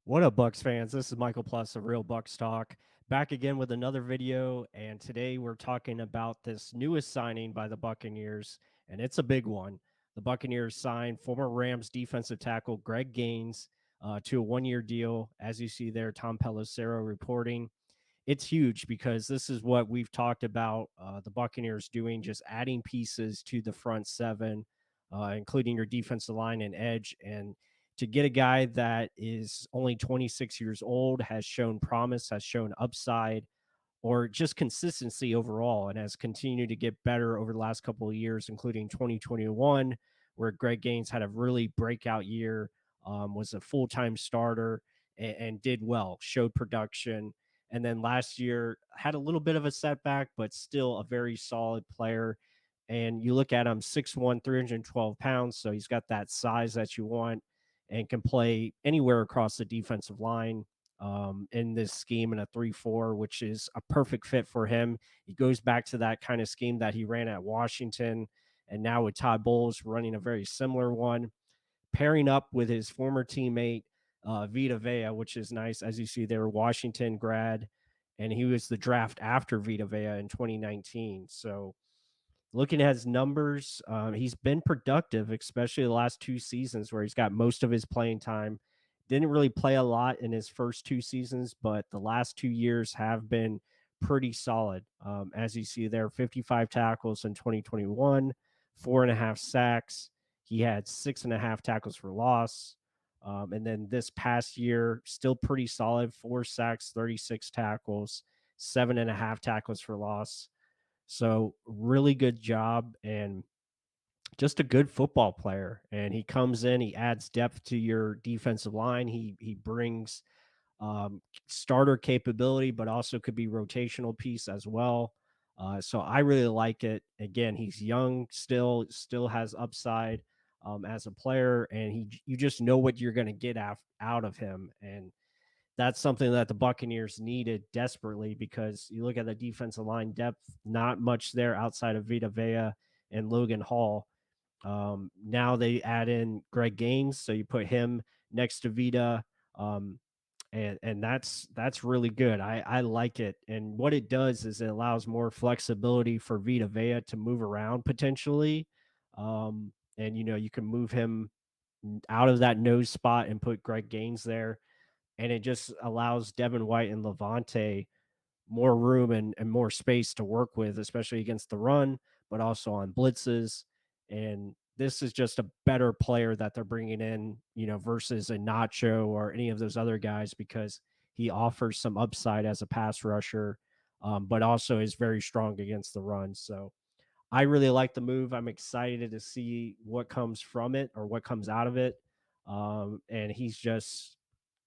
What up, Bucs fans? This is Michael Plus of Real Bucs Talk, back again with another video. And today we're talking about this newest signing by the Buccaneers, and it's a big one. The Buccaneers signed former Rams defensive tackle Greg Gaines to a one-year deal. As you see there, Tom Pelissero reporting. It's huge because this is what we've talked about the Buccaneers doing, just adding pieces to the front seven, including your defensive line and edge. And to get a guy that is only 26 years old, has shown promise, has shown upside, or just consistency overall, and has continued to get better over the last couple of years, including 2021, where Greg Gaines had a really breakout year, was a full time starter and did well, showed production. And then last year had a little bit of a setback, but still a very solid player. And you look at him 6'1, 312 pounds. So he's got that size that you want and can play anywhere across the defensive line in this scheme in a 3-4, which is a perfect fit for him. He goes back to that kind of scheme that he ran at Washington, and now with Todd Bowles running a very similar one, pairing up with his former teammate Vita Vea, which is nice. As you see, they were Washington grad, and he was the draft after Vita Vea in 2019. So looking at his numbers, he's been productive, especially the last two seasons where he's got most of his playing time. Didn't really play a lot in his first two seasons, but the last 2 years have been pretty solid. As you see there, 55 tackles in 2021, 4.5 sacks. He had 6.5 tackles for loss. And then this past year, still pretty solid, 4 sacks, 36 tackles, 7.5 tackles for loss. So really good job and just a good football player. And he comes in, he adds depth to your defensive line. He brings starter capability, but also could be rotational piece as well. So I really like it. Again, he's young, still has upside as a player, and you just know what you're going to get out of him. And that's something that the Buccaneers needed desperately because you look at the defensive line depth, not much there outside of Vita Vea and Logan Hall. Now they add in Greg Gaines, so you put him next to Vita, and that's really good. I like it, and what it does is it allows more flexibility for Vita Vea to move around potentially, and you can move him out of that nose spot and put Greg Gaines there, and it just allows Devin White and Levante more room and more space to work with, especially against the run, but also on blitzes. And this is just a better player that they're bringing in, versus a Nacho or any of those other guys because he offers some upside as a pass rusher, but also is very strong against the run. So I really like the move. I'm excited to see what comes from it or what comes out of it. And he's just,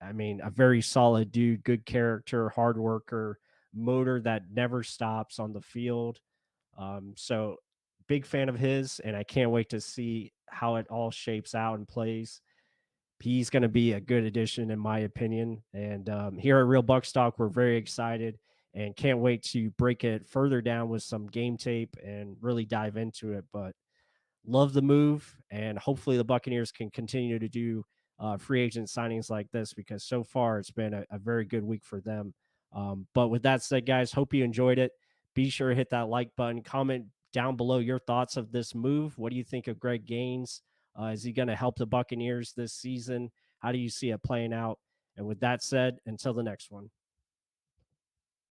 I mean, a very solid dude, good character, hard worker, motor that never stops on the field. So big fan of his, and I can't wait to see how it all shapes out and plays. He's going to be a good addition, in my opinion. And here at Real Buck Stock, we're very excited and can't wait to break it further down with some game tape and really dive into it. But love the move, and hopefully the Buccaneers can continue to do free agent signings like this because so far it's been a very good week for them. But with that said, guys, hope you enjoyed it. Be sure to hit that like button, comment down below your thoughts of this move. What do you think of Greg Gaines? Is he going to help the Buccaneers this season? How do you see it playing out? And with that said, until the next one.